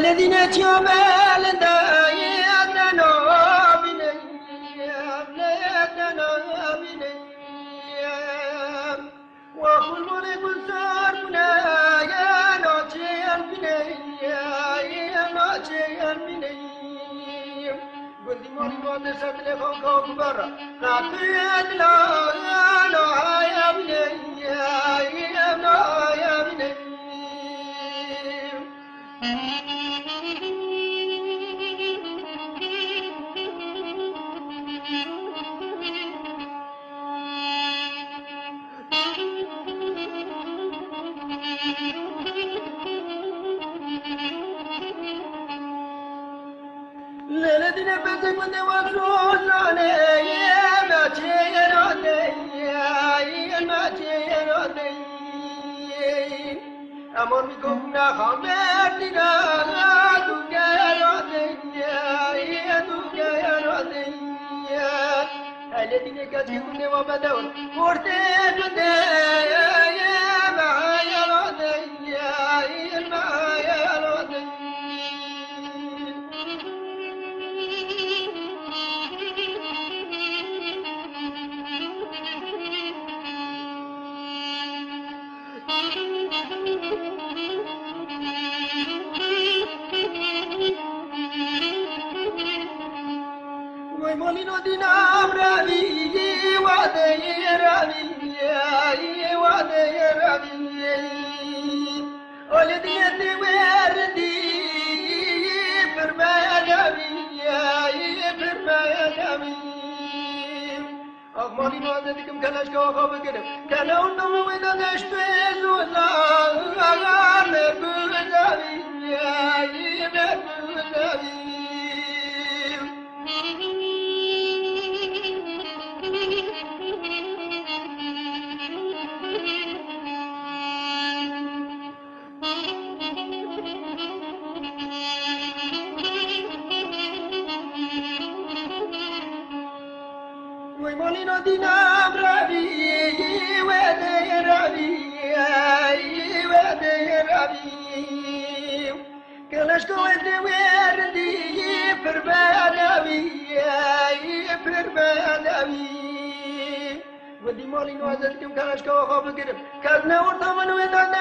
الذين تيومال دايتنا بنيام ليتنا بنيام وكل مريق سارنا يا نوتي البنيام نوتي البنيام قلت موري موت سبلي خوكو برا نعطيت لا يا بنيام يا بنيام ليلتنا بزق من وصول عليه ما تيروني ما تيروني أمر بكم نخمرنا الذين كتبون وبدون مرتدون معايا رضي معايا رضي ويمولين دينام ربي وعدي ربي وعدي ربي ولدي وردي فرما ربي فرما ربي أغمالي نوازدكم كلاش كوخو بكرم كانوا النمو إذا نشتوز ولا أغامر بوزابي بوزابي ويمولين دينام ربي ودي ربي ودي ربي كلاش كويت وردي فرما ربي فرما ربي ودي مولين وازلكم كلاش كوخو بقرب كازنا ورطمن ويدان